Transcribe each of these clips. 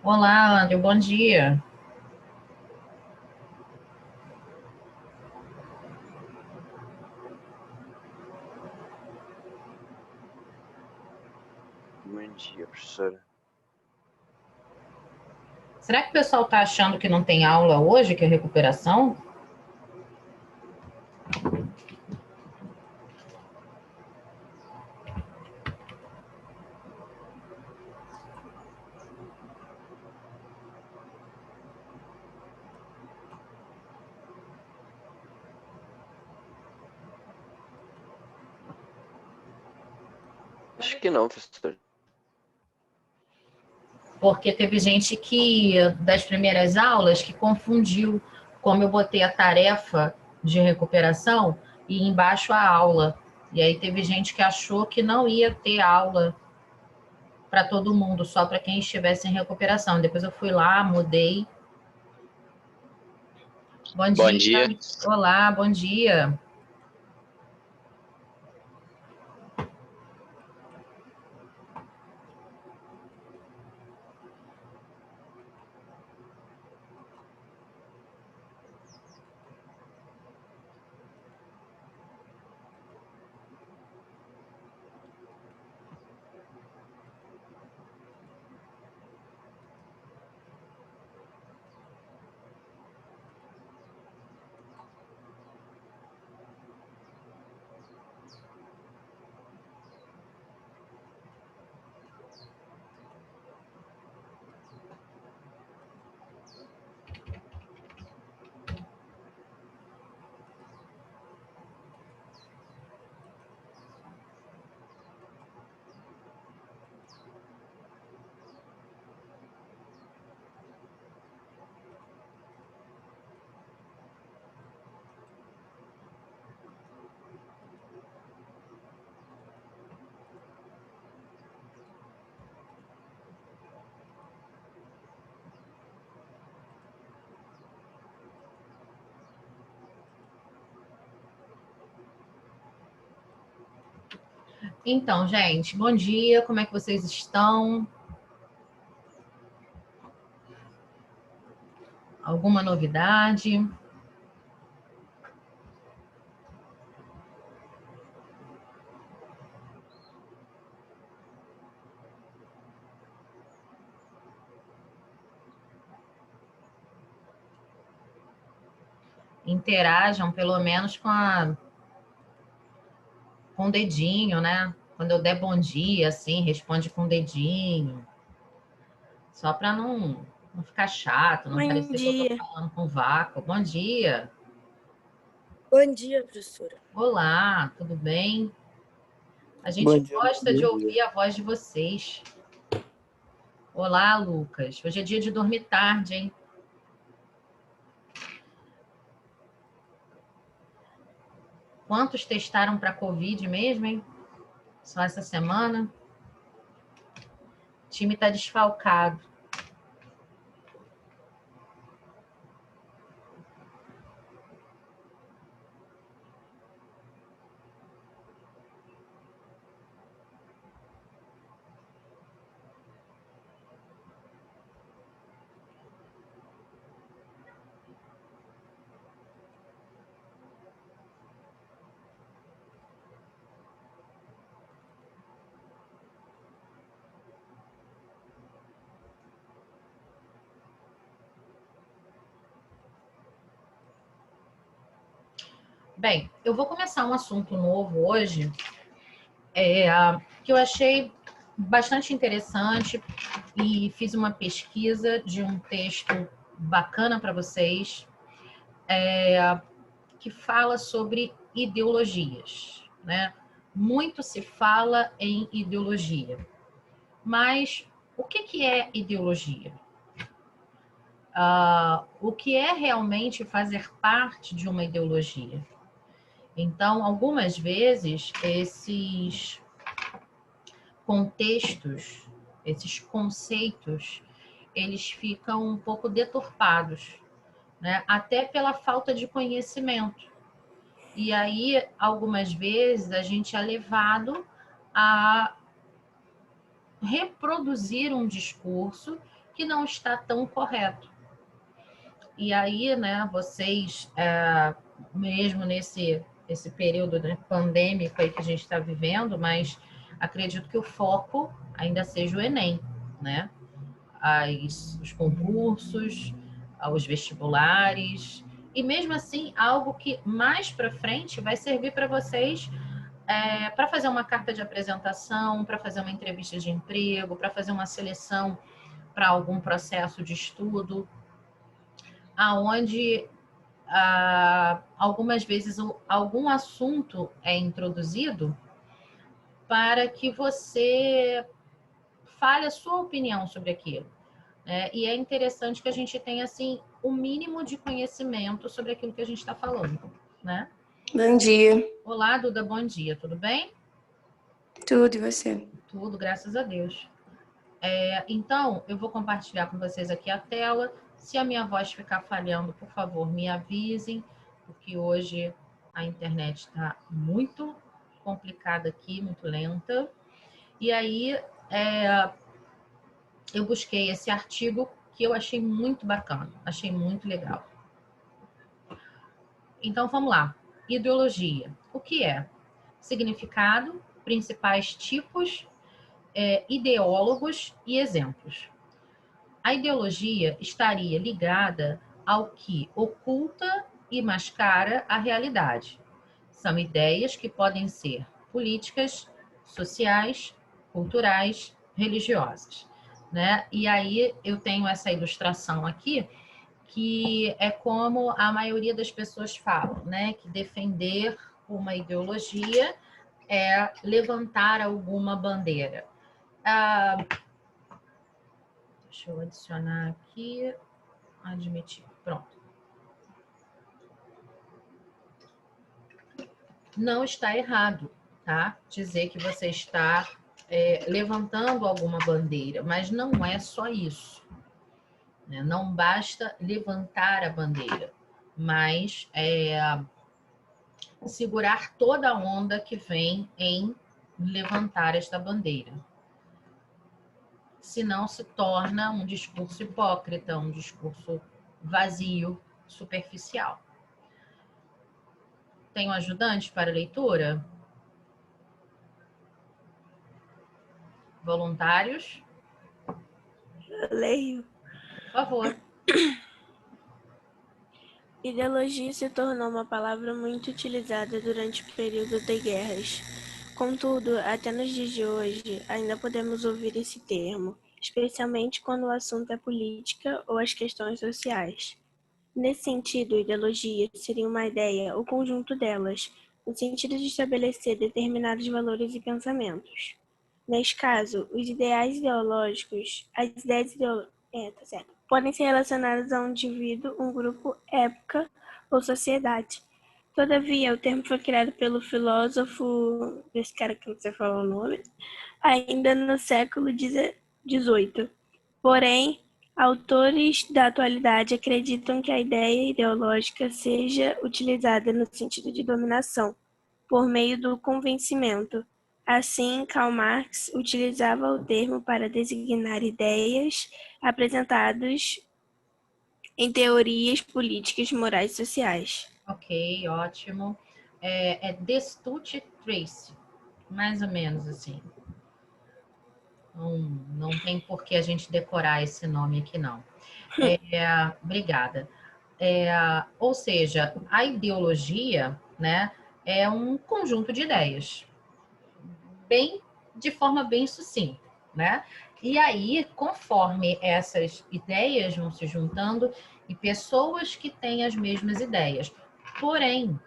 Olá, André, bom dia. Bom dia, professora. Será que o pessoal está achando que não tem aula hoje, que é recuperação? Acho que não, professor. Porque teve gente que, das primeiras aulas, que confundiu como eu botei a tarefa de recuperação e embaixo a aula. E aí teve gente que achou que não ia ter aula para todo mundo, só para quem estivesse em recuperação. Depois eu fui lá, mudei. Bom Bom dia. dia. Olá, bom dia. Então, gente, bom dia. Como é que vocês estão? Alguma novidade? Interajam pelo menos com o dedinho, né? Quando eu der bom dia, assim, responde com o dedinho. Só para não ficar chato, não Bom parecer que eu dia. tô falando com vácuo. Bom dia. Bom dia, professora. Olá, tudo bem? A gente Bom dia. gosta de ouvir a voz de vocês. Olá, Lucas. Hoje é dia de dormir tarde, hein? Quantos testaram para Covid mesmo, hein? Só essa semana? O time está desfalcado. Bem, eu vou começar um assunto novo hoje, que eu achei bastante interessante e fiz uma pesquisa de um texto bacana para vocês, que fala sobre ideologias, né? Muito se fala em ideologia, mas o que é ideologia? O que é realmente fazer parte de uma ideologia? Então, algumas vezes, esses contextos, esses conceitos, eles ficam um pouco deturpados, né? Até pela falta de conhecimento. E aí, algumas vezes, a gente é levado a reproduzir um discurso que não está tão correto. E aí, né, vocês, mesmo esse período, né, pandêmico aí que a gente está vivendo, mas acredito que o foco ainda seja o Enem, né? Os concursos, os vestibulares, e mesmo assim, algo que mais para frente vai servir para vocês para fazer uma carta de apresentação, para fazer uma entrevista de emprego, para fazer uma seleção para algum processo de estudo, aonde algumas vezes algum assunto é introduzido para que você fale a sua opinião sobre aquilo. E é interessante que a gente tenha, assim, o mínimo de conhecimento sobre aquilo que a gente está falando, né? Bom dia. Olá, Duda, bom dia, tudo bem? Tudo, e você? Tudo, graças a Deus. Então, eu vou compartilhar com vocês aqui a tela. Se a minha voz ficar falhando, por favor, me avisem, porque hoje a internet está muito complicada aqui, muito lenta. E aí, eu busquei esse artigo que eu achei muito bacana, achei muito legal. Então, vamos lá. Ideologia. O que é? Significado, principais tipos, ideólogos e exemplos. A ideologia estaria ligada ao que oculta e mascara a realidade. São ideias que podem ser políticas, sociais, culturais, religiosas, né? E aí eu tenho essa ilustração aqui, que é como a maioria das pessoas falam, né? Que defender uma ideologia é levantar alguma bandeira. Deixa eu adicionar aqui. Admitir. Pronto. Não está errado, tá? Dizer que você está levantando alguma bandeira, mas não é só isso, né? Não basta levantar a bandeira, mas segurar toda a onda que vem em levantar esta bandeira. Senão se torna um discurso hipócrita, um discurso vazio, superficial. Tem um ajudante para leitura? Voluntários? Eu leio. Por favor. Ideologia se tornou uma palavra muito utilizada durante o período de guerras. Contudo, até nos dias de hoje, ainda podemos ouvir esse termo, especialmente quando o assunto é política ou as questões sociais. Nesse sentido, ideologia seria uma ideia ou conjunto delas, no sentido de estabelecer determinados valores e pensamentos. Neste caso, os ideais ideológicos, as ideias podem ser relacionadas a um indivíduo, um grupo, época ou sociedade. Todavia, o termo foi criado pelo filósofo, esse cara que não sei falar o nome, ainda no século XVIII. Porém, autores da atualidade acreditam que a ideia ideológica seja utilizada no sentido de dominação, por meio do convencimento. Assim, Karl Marx utilizava o termo para designar ideias apresentadas em teorias políticas, morais e sociais. Ok, ótimo. Destutt Tracy, mais ou menos assim. Não tem por que a gente decorar esse nome aqui, não. Obrigada. Ou seja, a ideologia, né, é um conjunto de ideias, de forma bem sucinta, né? E aí, conforme essas ideias vão se juntando, e pessoas que têm as mesmas ideias. Porém,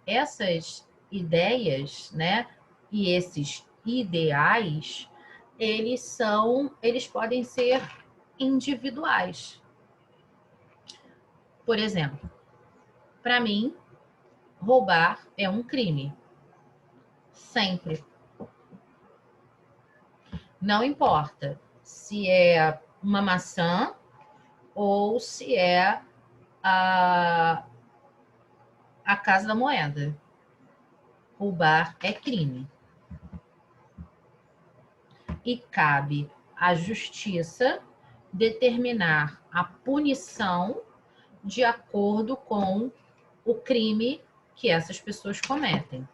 essas ideias, né, e esses ideais, eles podem ser individuais. Por exemplo, para mim, roubar é um crime. Sempre. Não importa se é uma maçã ou se é a Casa da Moeda. Roubar é crime. E cabe a justiça determinar a punição de acordo com o crime que essas pessoas cometem.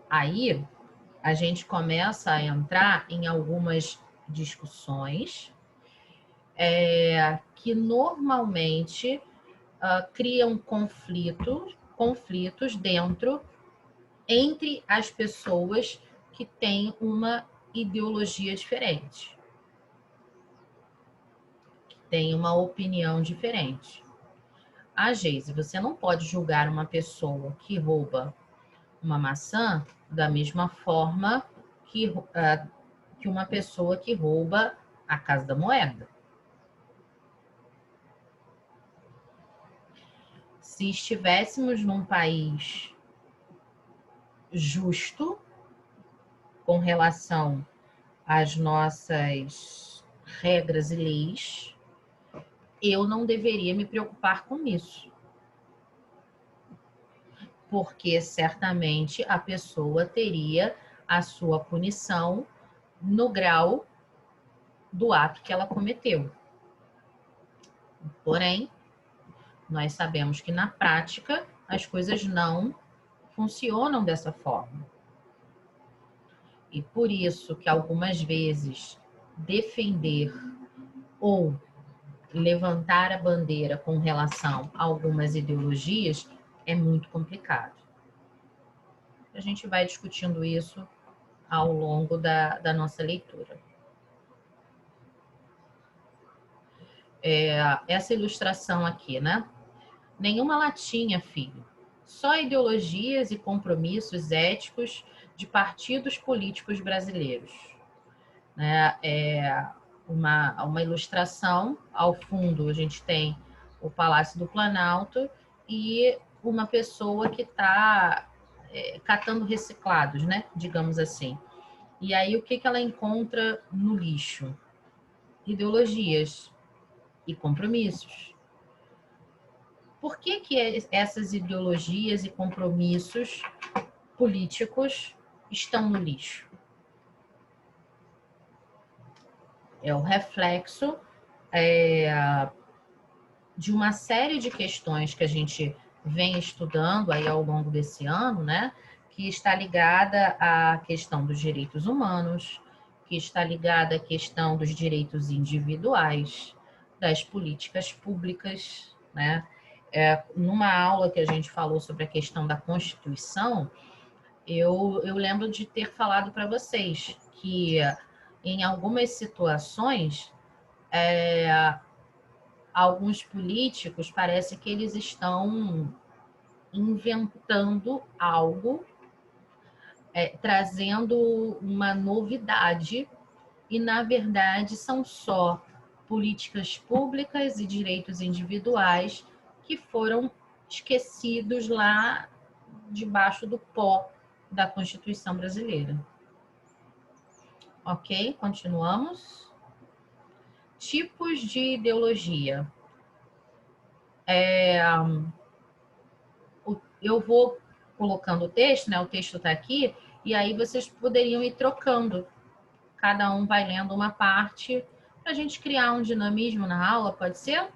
Aí, a gente começa a entrar em algumas discussões que normalmente criam conflitos entre as pessoas que têm uma ideologia diferente, que têm uma opinião diferente. Geise, você não pode julgar uma pessoa que rouba uma maçã da mesma forma que uma pessoa que rouba a Casa da Moeda. Se estivéssemos num país justo com relação às nossas regras e leis, eu não deveria me preocupar com isso. Porque certamente a pessoa teria a sua punição no grau do ato que ela cometeu. Porém, nós sabemos que na prática as coisas não funcionam dessa forma. E por isso que algumas vezes defender ou levantar a bandeira com relação a algumas ideologias é muito complicado. A gente vai discutindo isso ao longo da nossa leitura. Essa ilustração aqui, né? Nenhuma latinha, filho. Só ideologias e compromissos éticos de partidos políticos brasileiros. Uma ilustração. Ao fundo, a gente tem o Palácio do Planalto e uma pessoa que está catando reciclados, né? Digamos assim. E aí, o que ela encontra no lixo? Ideologias e compromissos. Por que essas ideologias e compromissos políticos estão no lixo? É o reflexo de uma série de questões que a gente vem estudando aí ao longo desse ano, né? Que está ligada à questão dos direitos humanos, que está ligada à questão dos direitos individuais, das políticas públicas, né? Numa aula que a gente falou sobre a questão da Constituição, eu lembro de ter falado para vocês que em algumas situações alguns políticos parece que eles estão inventando algo, trazendo uma novidade, e na verdade são só políticas públicas e direitos individuais que foram esquecidos lá debaixo do pó da Constituição brasileira. Ok? Continuamos. Tipos de ideologia. Eu vou colocando o texto, né? O texto está aqui, e aí vocês poderiam ir trocando. Cada um vai lendo uma parte para a gente criar um dinamismo na aula, pode ser?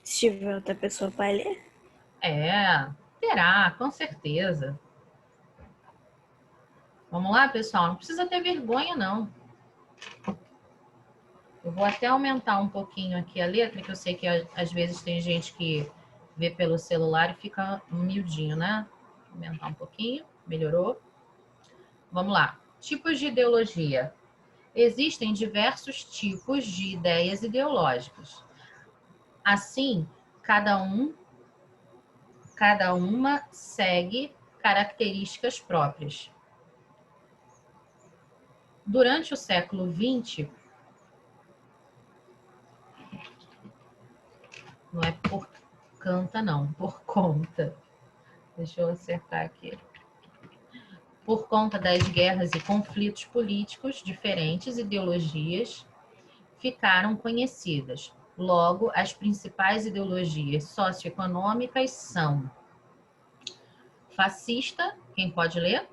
Se tiver outra pessoa para ler. Terá, com certeza. Vamos lá, pessoal? Não precisa ter vergonha, não. Eu vou até aumentar um pouquinho aqui a letra, que eu sei que às vezes tem gente que vê pelo celular e fica miudinho, né? Vou aumentar um pouquinho, melhorou. Vamos lá. Tipos de ideologia. Existem diversos tipos de ideias ideológicas. Assim, cada uma segue características próprias. Durante o século XX, não é por canta, não, por conta. Deixa eu acertar aqui. Por conta das guerras e conflitos políticos, diferentes ideologias ficaram conhecidas. Logo, as principais ideologias socioeconômicas são fascista, quem pode ler?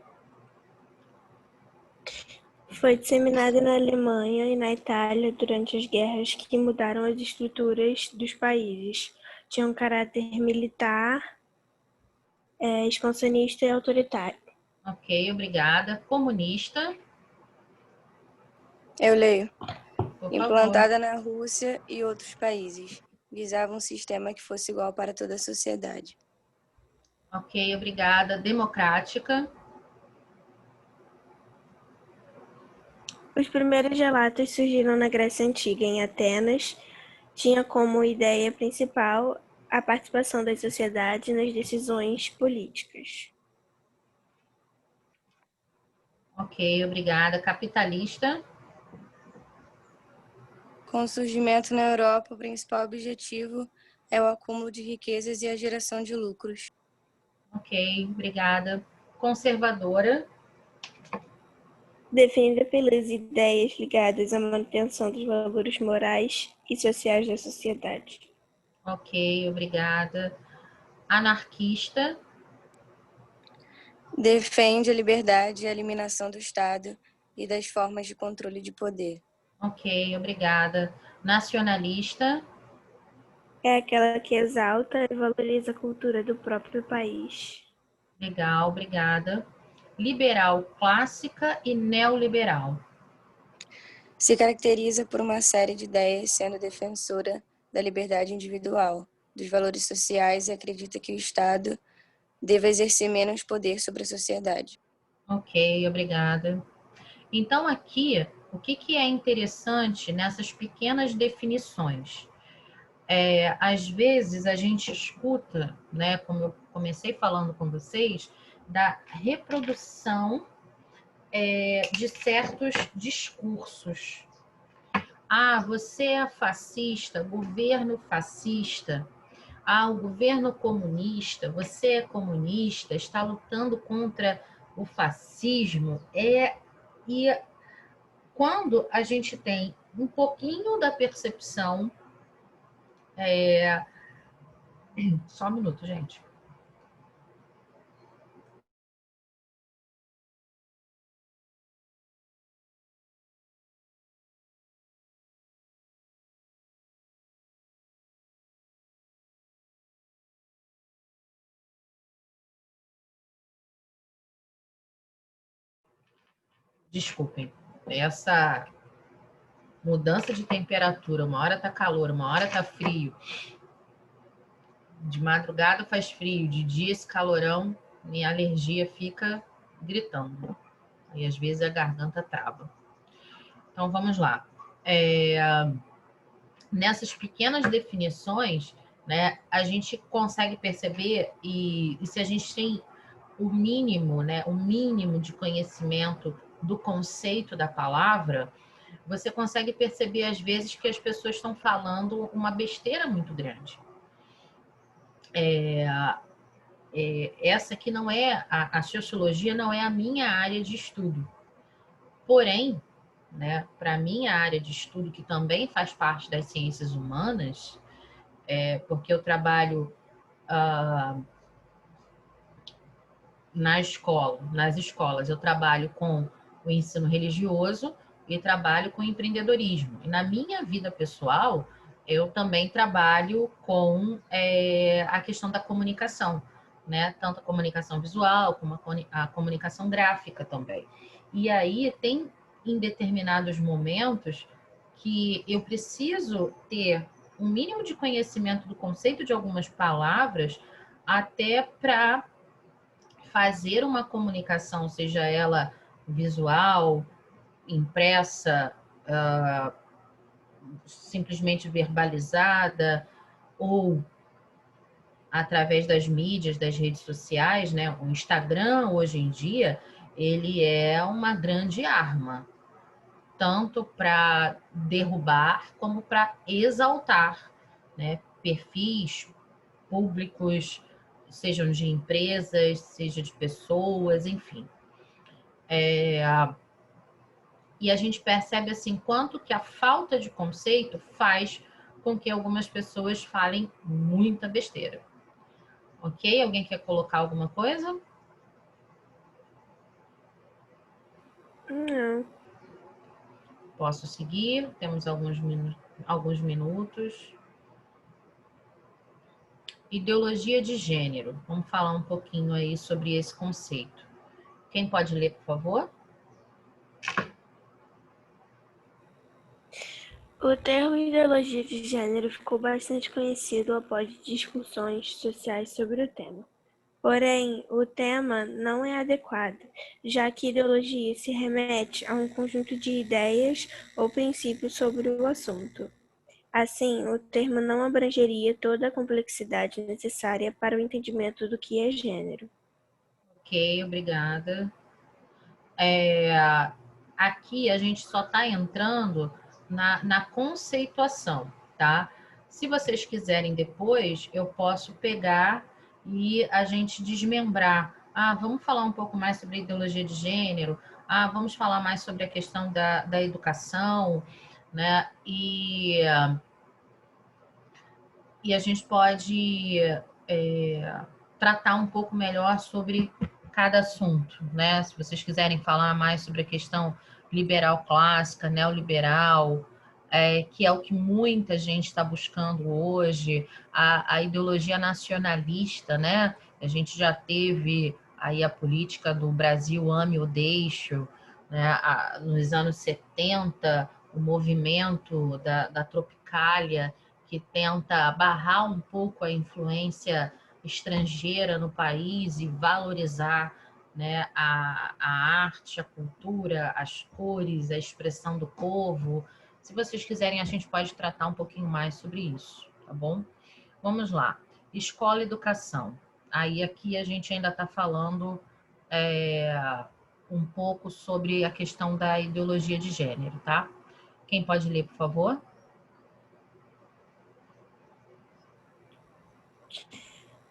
Foi disseminada na Alemanha e na Itália durante as guerras que mudaram as estruturas dos países. Tinha um caráter militar, expansionista e autoritário. Ok, obrigada. Comunista, Eu leio. por favor. Implantada na Rússia e outros países. Visava um sistema que fosse igual para toda a sociedade. Ok, obrigada. Democrática, Os primeiros relatos surgiram na Grécia Antiga, em Atenas. Tinha como ideia principal a participação da sociedade nas decisões políticas. ok, obrigada. Capitalista, Com o surgimento na Europa, o principal objetivo é o acúmulo de riquezas e a geração de lucros. ok, obrigada. Conservadora, Defendida pelas ideias ligadas à manutenção dos valores morais e sociais da sociedade. ok, obrigada. Anarquista, Defende a liberdade e a eliminação do Estado e das formas de controle de poder. ok, obrigada. Nacionalista, É aquela que exalta e valoriza a cultura do próprio país. legal, obrigada. Liberal clássica e neoliberal. Se caracteriza por uma série de ideias, sendo defensora da liberdade individual, dos valores sociais e acredita que o Estado deva exercer menos poder sobre a sociedade. Ok, obrigada. Então, aqui, o que é interessante nessas pequenas definições? Às vezes a gente escuta, né, como eu comecei falando com vocês, da reprodução de certos discursos. Ah, você é fascista, governo fascista. Ah, o governo comunista, você é comunista, está lutando contra o fascismo. E quando a gente tem um pouquinho da percepção. Só um minuto, gente. Desculpem, essa mudança de temperatura, uma hora tá calor, uma hora tá frio. De madrugada faz frio, de dia esse calorão, minha alergia fica gritando. E às vezes a garganta trava. Então vamos lá. Nessas pequenas definições, né, a gente consegue perceber e se a gente tem o mínimo, né, o mínimo de conhecimento do conceito da palavra, você consegue perceber às vezes que as pessoas estão falando uma besteira muito grande. Essa aqui não é, a sociologia não é a minha área de estudo. Porém, né, para a minha área de estudo, que também faz parte das ciências humanas, porque eu trabalho nas escolas, eu trabalho com o ensino religioso e trabalho com empreendedorismo. E na minha vida pessoal, eu também trabalho com a questão da comunicação, né? Tanto a comunicação visual como a comunicação gráfica também. E aí tem em determinados momentos que eu preciso ter um mínimo de conhecimento do conceito de algumas palavras até para fazer uma comunicação, seja ela visual, impressa, simplesmente verbalizada, ou através das mídias, das redes sociais, né? O Instagram, hoje em dia, ele é uma grande arma, tanto para derrubar como para exaltar, né? Perfis públicos, sejam de empresas, seja de pessoas, enfim. E a gente percebe assim quanto que a falta de conceito faz com que algumas pessoas falem muita besteira. Ok? Alguém quer colocar alguma coisa? Não. Posso seguir? Temos alguns minutos. Ideologia de gênero. Vamos falar um pouquinho aí sobre esse conceito. Quem pode ler, por favor? O termo ideologia de gênero ficou bastante conhecido após discussões sociais sobre o tema. Porém, o tema não é adequado, já que ideologia se remete a um conjunto de ideias ou princípios sobre o assunto. Assim, o termo não abrangeria toda a complexidade necessária para o entendimento do que é gênero. Ok, obrigada. Aqui a gente só está entrando na conceituação, tá? Se vocês quiserem depois, eu posso pegar e a gente desmembrar. Ah, vamos falar um pouco mais sobre ideologia de gênero. Ah, vamos falar mais sobre a questão da educação, né? E a gente pode tratar um pouco melhor sobre cada assunto, né? Se vocês quiserem falar mais sobre a questão liberal clássica, neoliberal, que é o que muita gente está buscando hoje, a ideologia nacionalista, né? A gente já teve aí a política do Brasil ame ou deixe, né? Nos anos 70, o movimento da Tropicália, que tenta barrar um pouco a influência estrangeira no país e valorizar, né, a arte, a cultura, as cores, a expressão do povo. Se vocês quiserem, a gente pode tratar um pouquinho mais sobre isso, tá bom? Vamos lá. Escola e educação. Aí aqui a gente ainda está falando um pouco sobre a questão da ideologia de gênero, tá? Quem pode ler, por favor?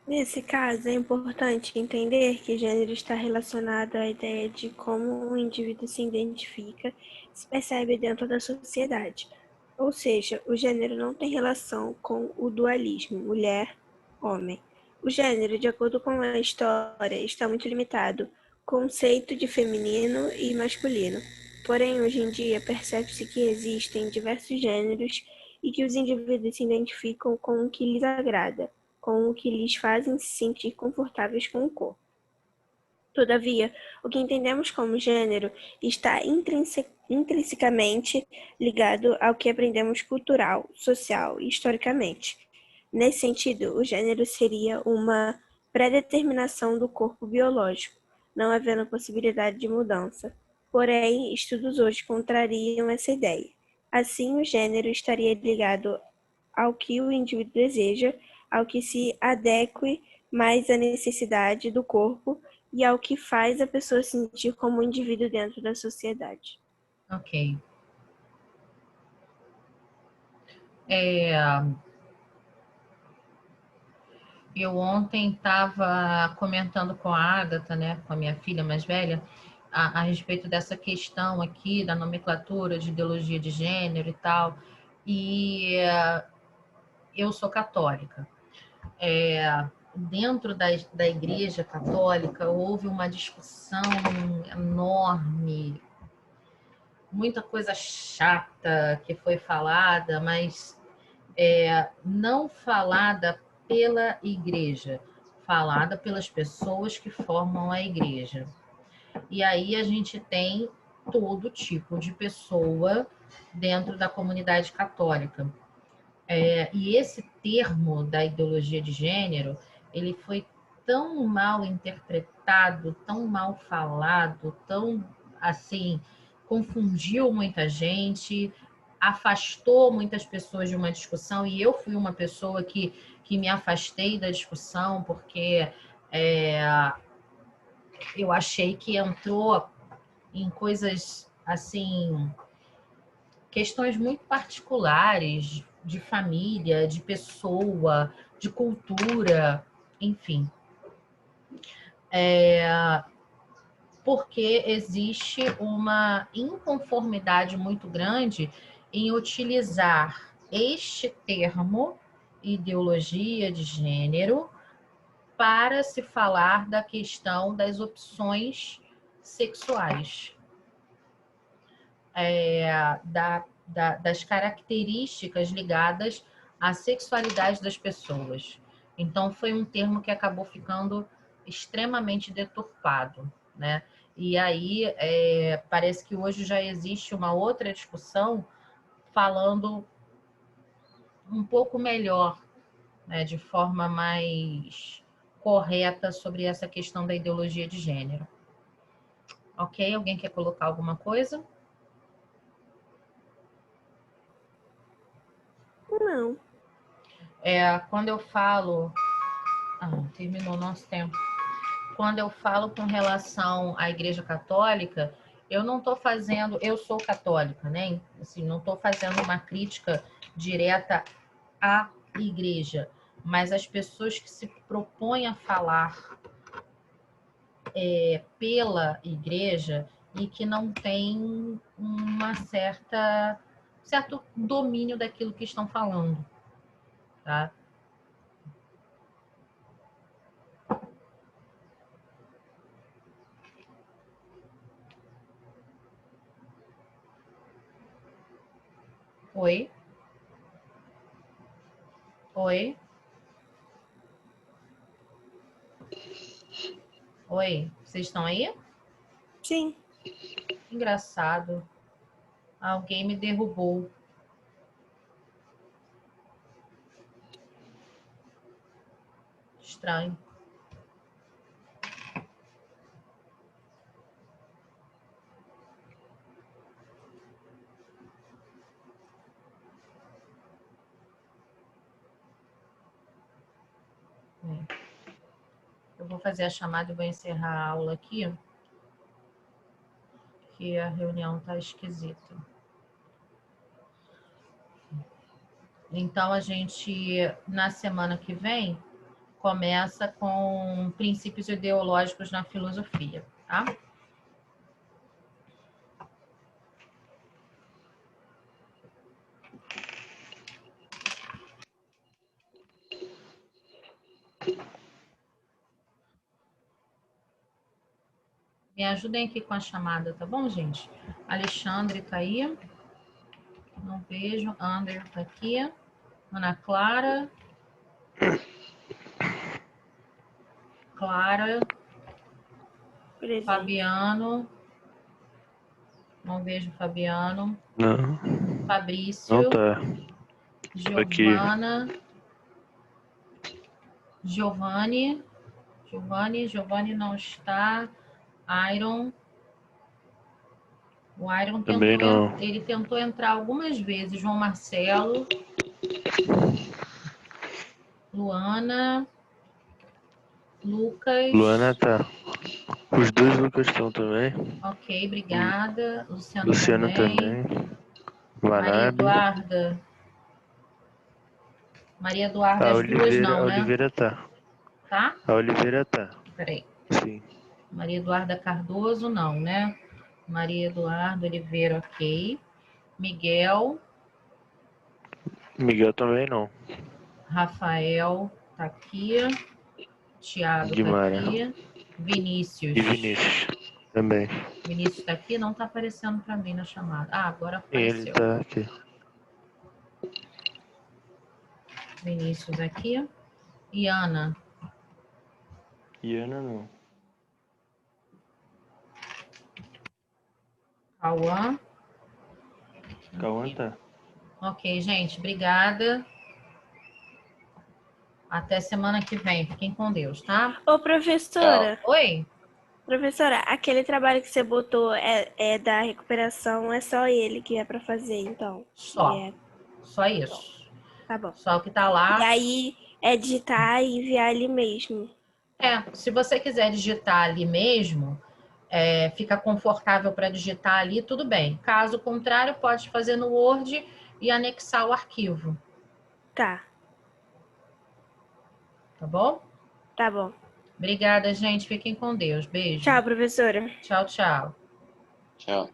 Nesse caso, é importante entender que gênero está relacionado à ideia de como um indivíduo se identifica, se percebe dentro da sociedade. Ou seja, o gênero não tem relação com o dualismo mulher-homem. O gênero, de acordo com a história, está muito limitado ao conceito de feminino e masculino. Porém, hoje em dia, percebe-se que existem diversos gêneros e que os indivíduos se identificam com o que lhes agrada, com o que lhes fazem se sentir confortáveis com o corpo. Todavia, o que entendemos como gênero está intrinsecamente ligado ao que aprendemos cultural, social e historicamente. Nesse sentido, o gênero seria uma predeterminação do corpo biológico, não havendo possibilidade de mudança. Porém, estudos hoje contrariam essa ideia. Assim, o gênero estaria ligado ao que o indivíduo deseja, ao que se adeque mais à necessidade do corpo e ao que faz a pessoa se sentir como um indivíduo dentro da sociedade. Ok. Eu ontem estava comentando com a Agatha, né, com a minha filha mais velha, a respeito dessa questão aqui da nomenclatura de ideologia de gênero e tal. E eu sou católica. Dentro da Igreja Católica houve uma discussão enorme, muita coisa chata que foi falada, mas não falada pela igreja, falada pelas pessoas que formam a igreja. E aí a gente tem todo tipo de pessoa dentro da comunidade católica. E esse termo da ideologia de gênero, ele foi tão mal interpretado, tão mal falado, tão assim, confundiu muita gente, afastou muitas pessoas de uma discussão, e eu fui uma pessoa que me afastei da discussão, porque eu achei que entrou em coisas assim, questões muito particulares de família, de pessoa, de cultura, enfim. Porque existe uma inconformidade muito grande em utilizar este termo, ideologia de gênero, para se falar da questão das opções sexuais. das características ligadas à sexualidade das pessoas. Então, foi um termo que acabou ficando extremamente deturpado, né? E aí, parece que hoje já existe uma outra discussão falando um pouco melhor, né, de forma mais correta sobre essa questão da ideologia de gênero. Ok? Alguém quer colocar alguma coisa? Não. Quando eu falo... terminou o nosso tempo. Quando eu falo com relação à Igreja Católica, eu não estou fazendo... Eu sou católica, né? Assim, não estou fazendo uma crítica direta à Igreja, mas as pessoas que se propõem a falar pela Igreja e que não têm certo domínio daquilo que estão falando, tá? Oi? Oi? Oi? Vocês estão aí? Sim. Engraçado. Alguém me derrubou. Estranho. Eu vou fazer a chamada e vou encerrar a aula aqui, que a reunião está esquisita. Então, a gente, na semana que vem, começa com princípios ideológicos na filosofia, tá? Me ajudem aqui com a chamada, tá bom, gente? Alexandre tá aí. Não vejo. Ander tá aqui. Ana Clara. Clara. Presente. Fabiano. Não vejo Fabiano. Não, Fabrício. não tá. Aqui. Giovana. Giovanni não está. Iron. O Iron Também não. ele tentou entrar algumas vezes. João Marcelo. Luana. Lucas. Luana tá. Os dois Lucas estão também. Ok, obrigada. Luciano também. Maria Vanabe. Eduarda. Maria Eduarda, as duas não, A né? Oliveira tá. Tá? A Oliveira tá. Peraí. Sim. Maria Eduarda Cardoso, não, né? Maria Eduarda Oliveira, ok. Miguel. Miguel também não. Rafael tá aqui. Tiago tá Guimara. aqui. Vinícius. E Vinícius também. Vinícius tá aqui? Não tá aparecendo para mim na chamada. Ah, agora Ele apareceu. tá aqui. Vinícius aqui. E Ana. E Ana não. Cauã. Cauã tá. Ok, gente, obrigada. Até semana que vem. Fiquem com Deus, tá? Ô, professora. Oi? Professora, aquele trabalho que você botou é da recuperação, é só ele que é pra fazer, então? Só. Só isso. Tá bom. Só o que tá lá. E aí é digitar e enviar ali mesmo. Se você quiser digitar ali mesmo, fica confortável para digitar ali, tudo bem. Caso contrário, pode fazer no Word e anexar o arquivo. Tá. Tá bom? Tá bom. Obrigada, gente. Fiquem com Deus. Beijo. Tchau, professora. Tchau, tchau. Tchau.